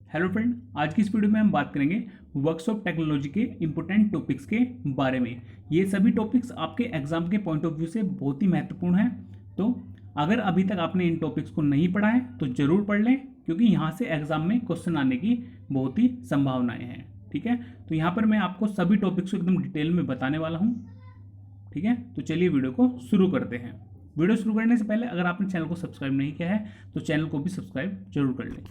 Hello friend, आज की इस वीडियो में हम बात करेंगे वर्कशॉप टेक्नोलॉजी के इंपॉर्टेंट टॉपिक्स के बारे में। ये सभी टॉपिक्स आपके एग्जाम के पॉइंट ऑफ व्यू से बहुत ही महत्वपूर्ण हैं। तो अगर अभी तक आपने इन टॉपिक्स को नहीं पढ़ा है तो ज़रूर पढ़ लें, क्योंकि यहाँ से एग्जाम में क्वेश्चन आने की बहुत ही संभावनाएं हैं। ठीक है, तो यहाँ पर मैं आपको सभी टॉपिक्स को एकदम डिटेल में बताने वाला हूँ। ठीक है, तो चलिए वीडियो को शुरू करते हैं। वीडियो शुरू करने से पहले अगर आपने चैनल को सब्सक्राइब नहीं किया है तो चैनल को भी सब्सक्राइब जरूर कर लें।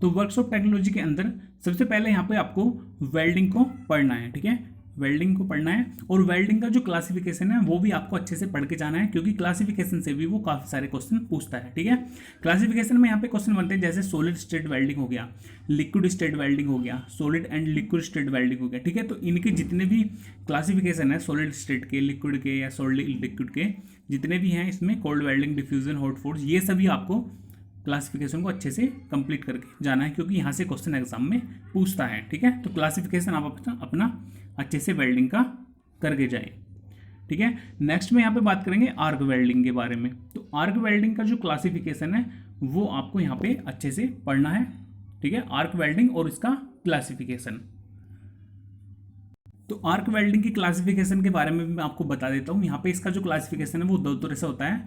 तो वर्कशॉप टेक्नोलॉजी के अंदर सबसे पहले यहाँ पे आपको वेल्डिंग को पढ़ना है। ठीक है, वेल्डिंग को पढ़ना है और वेल्डिंग का जो क्लासिफिकेशन है वो भी आपको अच्छे से पढ़ के जाना है, क्योंकि क्लासिफिकेशन से भी वो काफ़ी सारे क्वेश्चन पूछता है। ठीक है, क्लासिफिकेशन में यहाँ पे क्वेश्चन बनते हैं जैसे सॉलिड स्टेट वेल्डिंग हो गया, लिक्विड स्टेट वेल्डिंग हो गया, solid and liquid state welding हो गया। ठीक है, तो इनके जितने भी क्लासिफिकेशन है सॉलिड स्टेट के, लिक्विड के या सॉलिड लिक्विड के जितने भी हैं, इसमें cold welding, diffusion, hot force, ये सभी आपको क्लासिफिकेशन को अच्छे से कंप्लीट करके जाना है, क्योंकि यहाँ से क्वेश्चन एग्जाम में पूछता है। ठीक है, तो क्लासिफिकेशन आप अपना अच्छे से वेल्डिंग का करके जाए। ठीक है, नेक्स्ट में यहाँ पे बात करेंगे आर्क वेल्डिंग के बारे में। तो आर्क वेल्डिंग का जो क्लासिफिकेशन है वो आपको यहाँ पे अच्छे से पढ़ना है। ठीक है, आर्क वेल्डिंग और इसका क्लासिफिकेशन। तो आर्क वेल्डिंग की क्लासिफिकेशन के बारे में भी मैं आपको बता देता हूँ। यहाँ पे इसका जो क्लासिफिकेशन है वो दो तरह से होता है,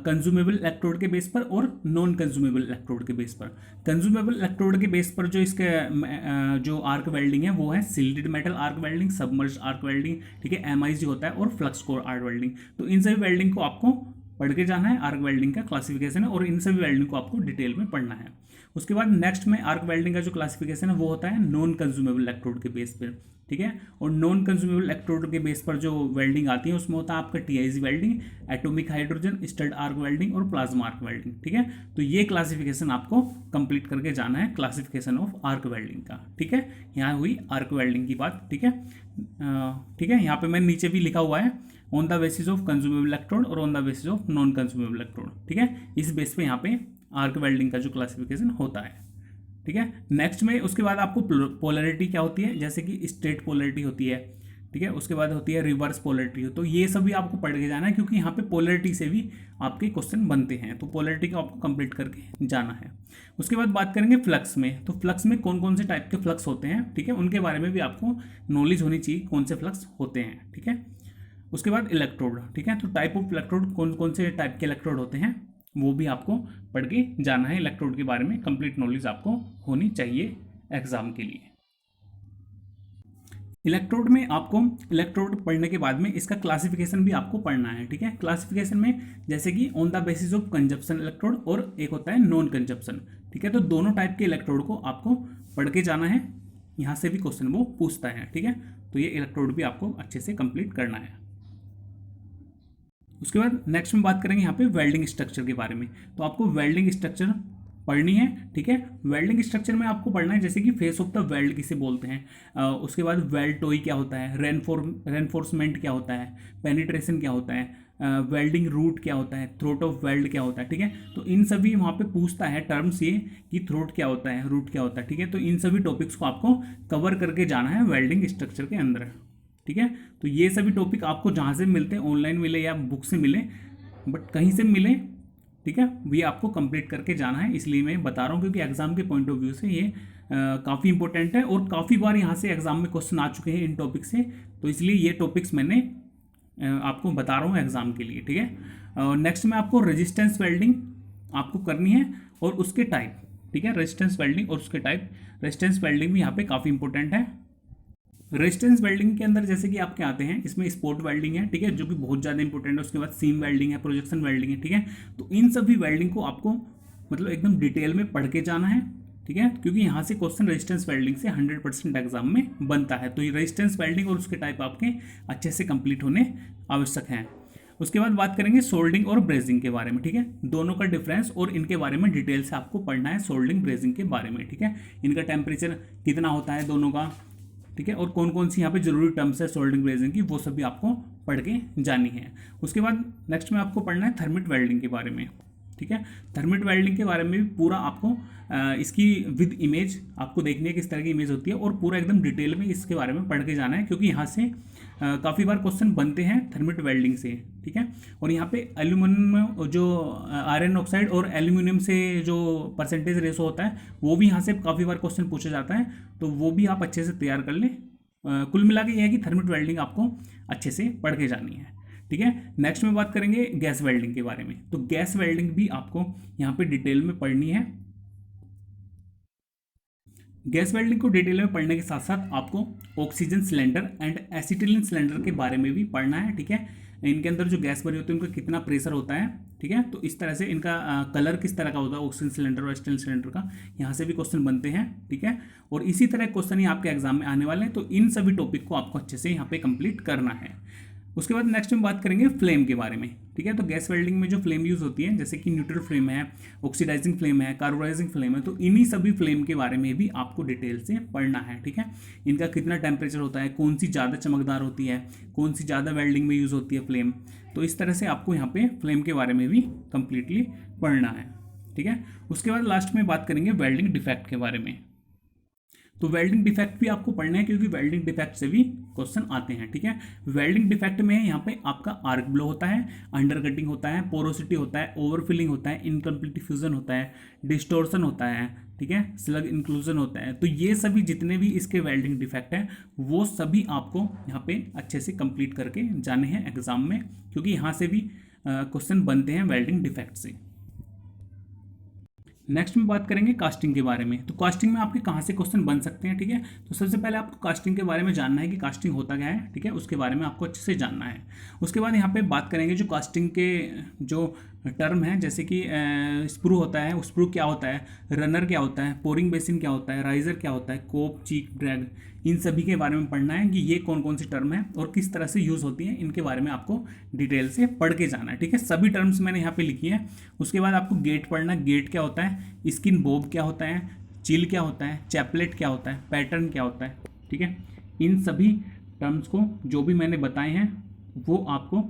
कंज्यूमेबल इलेक्ट्रोड के बेस पर और नॉन कंज्यूमेबल इलेक्ट्रोड के बेस पर। कंज्यूमेबल इलेक्ट्रोड के बेस पर जो इसके जो आर्क वेल्डिंग है वो है shielded metal arc welding, submerge arc welding, ठीक है, MIG होता है, और फ्लक्स कोर आर्क वेल्डिंग। तो इन सभी वेल्डिंग को आपको पढ़ के जाना है। आर्क वेल्डिंग का क्लासिफिकेशन है और इन सभी वेल्डिंग को आपको डिटेल में पढ़ना है। उसके बाद नेक्स्ट में आर्क वेल्डिंग का जो क्लासिफिकेशन है वो होता है नॉन कंज्यूमेबल इलेक्ट्रोड के बेस पर। ठीक है, और नॉन कंज्यूमेबल इलेक्ट्रोड के बेस पर जो वेल्डिंग आती है उसमें होता है आपका TIG welding, atomic hydrogen, stud arc welding और प्लाज्मा आर्क वेल्डिंग। ठीक है, तो ये क्लासिफिकेशन आपको कंप्लीट करके जाना है, क्लासिफिकेशन ऑफ आर्क वेल्डिंग का। ठीक है, यहाँ हुई आर्क वेल्डिंग की बात। ठीक है, ठीक है, यहाँ पे मैंने नीचे भी लिखा हुआ है on the basis of consumable electrode और on the basis of non consumable electrode. ठीक है, इस बेस पे यहाँ पे आर्क वेल्डिंग का जो क्लासिफिकेशन होता है। ठीक है, नेक्स्ट में उसके बाद आपको पोलैरिटी क्या होती है, जैसे कि स्ट्रेट पोलैरिटी होती है। ठीक है, उसके बाद होती है रिवर्स पोलैरिटी। तो ये सभी आपको पढ़ के जाना है, क्योंकि यहाँ पे पोलैरिटी से भी आपके क्वेश्चन बनते हैं। तो पोलैरिटी को आपको कंप्लीट करके जाना है। उसके बाद बात करेंगे फ्लक्स में। तो फ्लक्स में कौन कौन से टाइप के फ्लक्स होते हैं, ठीक है, उनके बारे में भी आपको नॉलेज होनी चाहिए, कौन से फ्लक्स होते हैं। ठीक है, उसके बाद इलेक्ट्रोड। ठीक है, तो टाइप ऑफ इलेक्ट्रोड, कौन कौन से टाइप के इलेक्ट्रोड होते हैं वो भी आपको पढ़ के जाना है। इलेक्ट्रोड के बारे में कंप्लीट नॉलेज आपको होनी चाहिए एग्जाम के लिए। इलेक्ट्रोड में आपको इलेक्ट्रोड पढ़ने के बाद में इसका क्लासिफिकेशन भी आपको पढ़ना है। ठीक है, क्लासिफिकेशन में जैसे कि on the basis of consumption electrode और एक होता है नॉन कंजप्शन। ठीक है, तो दोनों टाइप के इलेक्ट्रोड को आपको पढ़ के जाना है, यहाँ से भी क्वेश्चन वो पूछता है। ठीक है, तो ये इलेक्ट्रोड भी आपको अच्छे से कंप्लीट करना है। उसके बाद नेक्स्ट में बात करेंगे यहाँ पे वेल्डिंग स्ट्रक्चर के बारे में। तो आपको वेल्डिंग स्ट्रक्चर पढ़नी है। ठीक है, वेल्डिंग स्ट्रक्चर में आपको पढ़ना है जैसे कि फेस ऑफ द वेल्ड किसे बोलते हैं, उसके बाद वेल्ड टोई क्या होता है, रेनफोर्समेंट क्या होता है, पेनिट्रेशन क्या होता है, वेल्डिंग रूट क्या होता है, थ्रोट ऑफ वेल्ड क्या होता है। ठीक है, तो इन सभी वहाँ पे पूछता है टर्म्स, ये कि थ्रोट क्या होता है, रूट क्या होता है। ठीक है, तो इन सभी टॉपिक्स को आपको कवर करके जाना है वेल्डिंग स्ट्रक्चर के अंदर। ठीक है, तो ये सभी टॉपिक आपको जहाँ से मिलते हैं, ऑनलाइन मिले या बुक से मिले, बट कहीं से मिले, ठीक है, ये आपको कंप्लीट करके जाना है। इसलिए मैं बता रहा हूँ, क्योंकि एग्जाम के पॉइंट ऑफ व्यू से ये काफ़ी इंपॉर्टेंट है और काफ़ी बार यहाँ से एग्जाम में क्वेश्चन आ चुके हैं इन टॉपिक से, तो इसलिए ये टॉपिक्स मैंने आपको बता रहा हूँ एग्जाम के लिए। ठीक है, नेक्स्ट में आपको रेजिस्टेंस वेल्डिंग आपको करनी है और उसके टाइप। ठीक है, रेजिस्टेंस वेल्डिंग और उसके टाइप। रेजिस्टेंस वेल्डिंग भी यहाँ पे काफ़ी इंपॉर्टेंट है। रेजिस्टेंस वेल्डिंग के अंदर जैसे कि आपके आते हैं, इसमें स्पॉट वेल्डिंग है, ठीक है, जो कि बहुत ज़्यादा इंपॉर्टेंट है। उसके बाद सीम वेल्डिंग है, प्रोजेक्शन वेल्डिंग है। ठीक है, तो इन सभी वेल्डिंग को आपको मतलब एकदम डिटेल में पढ़ के जाना है। ठीक है, क्योंकि यहाँ से क्वेश्चन रेजिस्टेंस वेल्डिंग से 100% एग्जाम में बनता है। तो ये रेजिस्टेंस वेल्डिंग और उसके टाइप आपके अच्छे से कंप्लीट होने आवश्यक हैं। उसके बाद बात करेंगे सोल्डिंग और ब्रेजिंग के बारे में। ठीक है, दोनों का डिफरेंस और इनके बारे में डिटेल से आपको पढ़ना है, सोल्डिंग ब्रेजिंग के बारे में। ठीक है, इनका टेम्परेचर कितना होता है दोनों का, ठीक है, और कौन कौन सी यहाँ पे जरूरी टर्म्स है सोल्डिंग ब्रेजिंग की, वो सभी आपको पढ़ के जानी है। उसके बाद नेक्स्ट में आपको पढ़ना है थर्मिट वेल्डिंग के बारे में। ठीक है। थर्मिट वेल्डिंग के बारे में भी पूरा आपको इसकी विद इमेज आपको देखनी है किस तरह की इमेज होती है, और पूरा एकदम डिटेल में इसके बारे में पढ़ के जाना है, क्योंकि यहाँ से काफ़ी बार क्वेश्चन बनते हैं थर्मिट वेल्डिंग से, ठीक है। और यहाँ पे एल्यूमिनियम जो आयरन ऑक्साइड और एल्यूमिनियम से जो परसेंटेज रेशो होता है वो भी यहाँ से काफ़ी बार क्वेश्चन पूछा जाता है, तो वो भी आप अच्छे से तैयार कर लें। कुल मिला के ये है कि थर्मिट वेल्डिंग आपको अच्छे से पढ़ के जानी है, ठीक है। नेक्स्ट में बात करेंगे गैस वेल्डिंग के बारे में। तो गैस वेल्डिंग भी आपको यहाँ पे डिटेल में पढ़नी है। गैस वेल्डिंग को डिटेल में पढ़ने के साथ साथ आपको oxygen cylinder and acetylene cylinder के बारे में भी पढ़ना है, ठीक है। इनके अंदर जो गैस भरी होती है उनका कितना प्रेशर होता है, ठीक है। तो इस तरह से इनका कलर किस तरह का होता है ऑक्सीजन सिलेंडर और एसिटिलीन सिलेंडर का, यहाँ से भी क्वेश्चन बनते हैं, ठीक है। और इसी तरह क्वेश्चन ही आपके एग्जाम में आने वाले हैं, तो इन सभी टॉपिक को आपको अच्छे से यहाँ पे कंप्लीट करना है। उसके बाद नेक्स्ट में बात करेंगे फ्लेम के बारे में, ठीक है। तो गैस वेल्डिंग में जो फ्लेम यूज होती है, जैसे कि न्यूट्रल फ्लेम है, ऑक्सीडाइजिंग फ्लेम है, कार्बोनाइजिंग फ्लेम है, तो इन्हीं सभी फ्लेम के बारे में भी आपको डिटेल से पढ़ना है, ठीक है। इनका कितना टेम्परेचर होता है, कौन सी ज़्यादा चमकदार होती है, कौन सी ज़्यादा वेल्डिंग में यूज़ होती है फ्लेम, तो इस तरह से आपको यहाँ पे फ्लेम के बारे में भी कंप्लीटली पढ़ना है, ठीक है। उसके बाद लास्ट में बात करेंगे वेल्डिंग डिफेक्ट के बारे में। तो वेल्डिंग डिफेक्ट भी आपको पढ़ना है, क्योंकि वेल्डिंग डिफेक्ट से भी क्वेश्चन आते हैं, ठीक है। वेल्डिंग डिफेक्ट में यहाँ पे आपका आर्क ब्लो होता है, अंडर कटिंग होता है, पोरोसिटी होता है, ओवरफिलिंग होता है, इनकम्प्लीट डिफ्यूजन होता है, डिस्टोर्शन होता है, ठीक है, स्लग इंक्लूजन होता है। तो ये सभी जितने भी इसके वेल्डिंग डिफेक्ट हैं वो सभी आपको यहाँ पे अच्छे से कंप्लीट करके जाने हैं एग्जाम में, क्योंकि यहाँ से भी क्वेश्चन बनते हैं वेल्डिंग डिफेक्ट से। नेक्स्ट में बात करेंगे कास्टिंग के बारे में। तो कास्टिंग में आपके कहाँ से क्वेश्चन बन सकते हैं, ठीक है। तो सबसे पहले आपको कास्टिंग के बारे में जानना है कि कास्टिंग होता क्या है, ठीक है, उसके बारे में आपको अच्छे से जानना है। उसके बाद यहाँ पे बात करेंगे जो कास्टिंग के जो टर्म है, जैसे कि स्प्रू होता है, स्प्रू क्या होता है, रनर क्या होता है, पोरिंग बेसिन क्या होता है, राइजर क्या होता है, कोप, चीक, ड्रैग, इन सभी के बारे में पढ़ना है कि ये कौन कौन सी टर्म है और किस तरह से यूज़ होती है, इनके बारे में आपको डिटेल से पढ़ के जाना है, ठीक है। सभी टर्म्स मैंने यहाँ पे लिखी है। उसके बाद आपको गेट पढ़ना है, गेट क्या होता है, स्किन बोब क्या होता है, चिल क्या होता है, चैपलेट क्या होता है, पैटर्न क्या होता है, ठीक है। इन सभी टर्म्स को जो भी मैंने बताए हैं वो आपको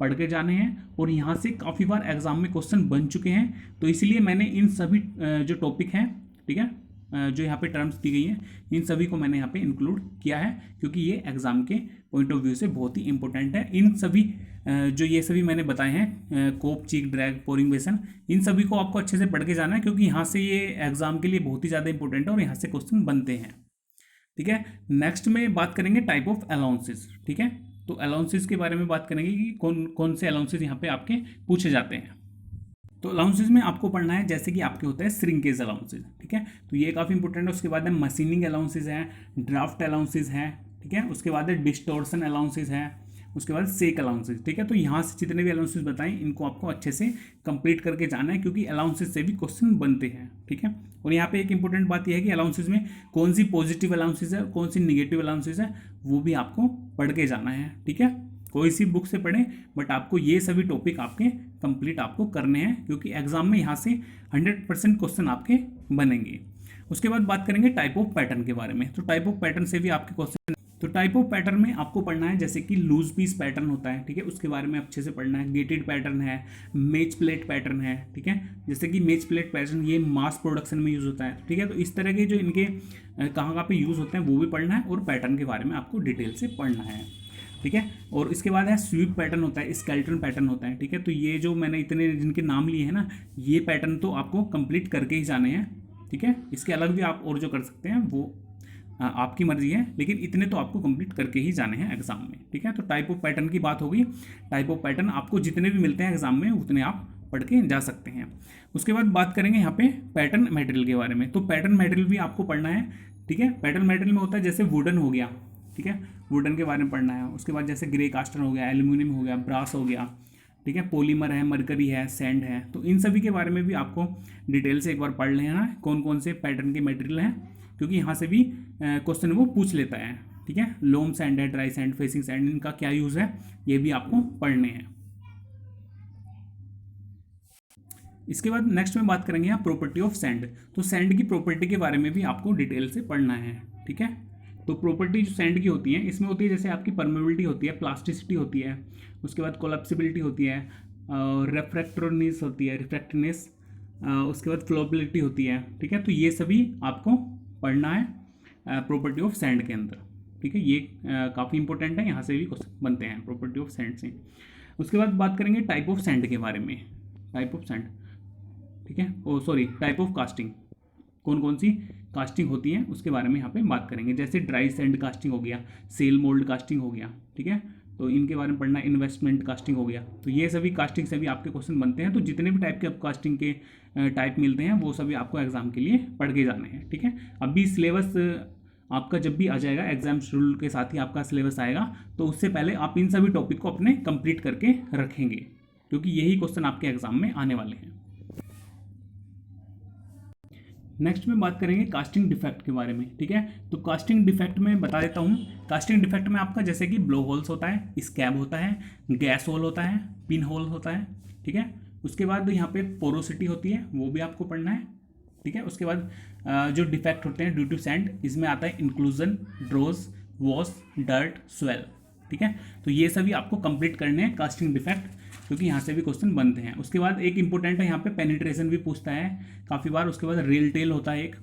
पढ़ के जाने हैं, और यहाँ से काफ़ी बार एग्जाम में क्वेश्चन बन चुके हैं, तो इसलिए मैंने इन सभी जो टॉपिक हैं, ठीक है, जो यहाँ पे टर्म्स दी गई हैं, इन सभी को मैंने यहाँ पे इंक्लूड किया है, क्योंकि ये एग्जाम के पॉइंट ऑफ व्यू से बहुत ही इंपॉर्टेंट है। इन सभी जो ये सभी मैंने बताए हैं, कोप, चीक, ड्रैग, पोरिंग बेसन, इन सभी को आपको अच्छे से पढ़ के जाना है, क्योंकि यहाँ से ये एग्जाम के लिए बहुत ही ज़्यादा इंपॉर्टेंट है और यहाँ से क्वेश्चन बनते हैं, ठीक है। नेक्स्ट में बात करेंगे टाइप ऑफ अलाउंसेस, ठीक है। तो अलाउंसेस के बारे में बात करेंगे कि कौन कौन से अलाउंसेस यहाँ पे आपके पूछे जाते हैं। तो अलाउंसेस में आपको पढ़ना है, जैसे कि आपके होता है श्रिंकेज अलाउंसेस, ठीक है, तो ये काफ़ी इंपॉर्टेंट है। उसके बाद है मशीनिंग अलाउंसेस है, ड्राफ्ट अलाउंसेस है, ठीक है। उसके बाद है डिस्टोर्शन अलाउंसेस है, उसके बाद सेक अलाउंसेस, ठीक है। तो यहाँ से जितने भी अलाउंसेस बताएं इनको आपको अच्छे से कंप्लीट करके जाना है, क्योंकि अलाउंसेस से भी क्वेश्चन बनते हैं, ठीक है। और यहाँ पे एक इंपॉर्टेंट बात यह है कि अलाउंसेस में कौन सी पॉजिटिव अलाउंसेस है और कौन सी निगेटिव अलाउंसेस है वो भी आपको पढ़ के जाना है, ठीक है। कोई सी बुक से पढ़ें, बट आपको ये सभी टॉपिक आपके कंप्लीट आपको करने हैं, क्योंकि एग्जाम में यहाँ से 100% क्वेश्चन आपके बनेंगे। उसके बाद बात करेंगे टाइप ऑफ पैटर्न के बारे में। तो टाइप ऑफ पैटर्न से भी आपके क्वेश्चन, तो टाइप ऑफ पैटर्न में आपको पढ़ना है, जैसे कि लूज पीस पैटर्न होता है, ठीक है, उसके बारे में अच्छे से पढ़ना है। गेटेड पैटर्न है, मेज प्लेट पैटर्न है, ठीक है, जैसे कि मेज प्लेट पैटर्न ये मास प्रोडक्शन में यूज़ होता है, ठीक है। तो इस तरह के जो इनके कहाँ पे यूज़ होते हैं वो भी पढ़ना है, और पैटर्न के बारे में आपको डिटेल से पढ़ना है, ठीक है। और इसके बाद है स्वीप पैटर्न होता है, स्केलेटन पैटर्न होता है, ठीक है। तो ये जो मैंने इतने जिनके नाम लिए हैं ना, ये पैटर्न तो आपको कंप्लीट करके ही जाने हैं, ठीक है। इसके अलग भी आप और जो कर सकते हैं वो आपकी मर्जी है, लेकिन इतने तो आपको कंप्लीट करके ही जाने हैं एग्जाम में, ठीक है। तो टाइप ऑफ पैटर्न की बात होगी। टाइप ऑफ पैटर्न आपको जितने भी मिलते हैं एग्जाम में उतने आप पढ़ के जा सकते हैं। उसके बाद बात करेंगे यहाँ पे पैटर्न मटेरियल के बारे में। तो पैटर्न मटेरियल भी आपको पढ़ना है, ठीक है। पैटर्न मटेरियल में होता है जैसे वुडन हो गया, ठीक है, वुडन के बारे में पढ़ना है। उसके बाद जैसे ग्रे कास्टर हो गया, एल्यूमिनियम हो गया, ब्रास हो गया, ठीक है, पॉलीमर है, मरकरी है, सैंड है। तो इन सभी के बारे में भी आपको डिटेल से एक बार पढ़ लेना है कौन कौन से पैटर्न के मटेरियल हैं, क्योंकि यहाँ से भी क्वेश्चन वो पूछ लेता है, ठीक है। लोम सैंड है, ड्राई सैंड, फेसिंग सैंड, इनका क्या यूज़ है ये भी आपको पढ़ने हैं। इसके बाद नेक्स्ट में बात करेंगे यहाँ प्रॉपर्टी ऑफ सैंड। तो सैंड की प्रॉपर्टी के बारे में भी आपको डिटेल से पढ़ना है, ठीक है। तो प्रॉपर्टी जो सैंड की होती है, इसमें होती है जैसे आपकी परमेबिलिटी होती है, प्लास्टिसिटी होती है, उसके बाद कोलैप्सिबिलिटी होती है, रेफ्रैक्टरनेस होती है, रिफ्रैक्टिवनेस, उसके बाद फ्लोबिलिटी होती है, ठीक है। तो ये सभी आपको पढ़ना है प्रॉपर्टी ऑफ सैंड के अंदर, ठीक है। ये काफ़ी इंपॉर्टेंट है, यहाँ से भी क्वेश्चन बनते हैं प्रॉपर्टी ऑफ सैंड से। उसके बाद बात करेंगे टाइप ऑफ सैंड के बारे में, टाइप ऑफ सैंड, ठीक है। ओ सॉरी, टाइप ऑफ कास्टिंग, कौन कौन सी कास्टिंग होती है उसके बारे में यहाँ पे बात करेंगे। जैसे ड्राई सैंड कास्टिंग हो गया, सेल मोल्ड कास्टिंग हो गया, ठीक है। तो इनके बारे में पढ़ना, इन्वेस्टमेंट कास्टिंग हो गया। तो ये सभी कास्टिंग से भी आपके क्वेश्चन बनते हैं। तो जितने भी टाइप के कास्टिंग के टाइप मिलते हैं वो सभी आपको एग्जाम के लिए पढ़ के जाने हैं, ठीक है। अभी सिलेबस आपका जब भी आ जाएगा, एग्जाम शेड्यूल के साथ ही आपका सिलेबस आएगा, तो उससे पहले आप इन सभी टॉपिक को अपने कंप्लीट करके रखेंगे, क्योंकि यही क्वेश्चन आपके एग्जाम में आने वाले हैं। नेक्स्ट में बात करेंगे कास्टिंग डिफेक्ट के बारे में, ठीक है। तो कास्टिंग डिफेक्ट में बता देता हूँ। कास्टिंग डिफेक्ट में आपका जैसे कि ब्लो होल्स होता है, स्कैब होता है, गैस होल होता है, पिन होल होता है, ठीक है। उसके बाद यहाँ पे पोरोसिटी होती है, वो भी आपको पढ़ना है, ठीक है। उसके बाद जो डिफेक्ट होते हैं ड्यू टू सैंड, इसमें आता है इंक्लूजन, ड्रोज, वॉश, डर्ट, स्वेल, ठीक है। तो ये सभी आपको कंप्लीट करने हैं कास्टिंग डिफेक्ट, क्योंकि यहाँ से भी क्वेश्चन बनते हैं। उसके बाद एक इंपॉर्टेंट है यहाँ पे, पेनिट्रेशन भी पूछता है काफ़ी बार। उसके बाद रेल टेल होता है एक,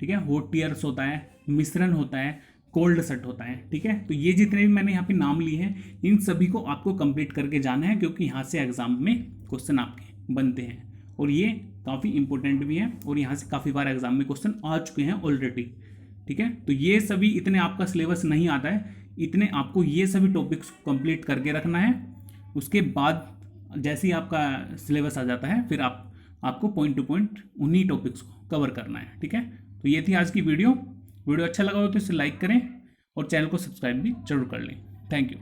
ठीक है। हॉट टीयर्स होता है, मिश्रण होता है, कोल्ड सट होता है, ठीक है। तो ये जितने भी मैंने यहाँ पे नाम लिए हैं, इन सभी को आपको कंप्लीट करके जाना है, क्योंकि यहाँ से एग्जाम में क्वेश्चन आपके बनते हैं और ये काफ़ी इंपॉर्टेंट भी है और यहाँ से काफ़ी बार एग्जाम में क्वेश्चन आ चुके हैं ऑलरेडी, ठीक है। तो ये सभी इतने आपका सिलेबस नहीं आता है, इतने आपको ये सभी टॉपिक्स कंप्लीट करके रखना है। उसके बाद जैसे ही आपका सिलेबस आ जाता है, फिर आपको पॉइंट टू पॉइंट उन्हीं टॉपिक्स को कवर करना है, ठीक है। तो ये थी आज की वीडियो अच्छा लगा हो तो इसे लाइक करें और चैनल को सब्सक्राइब भी जरूर कर लें। Thank you.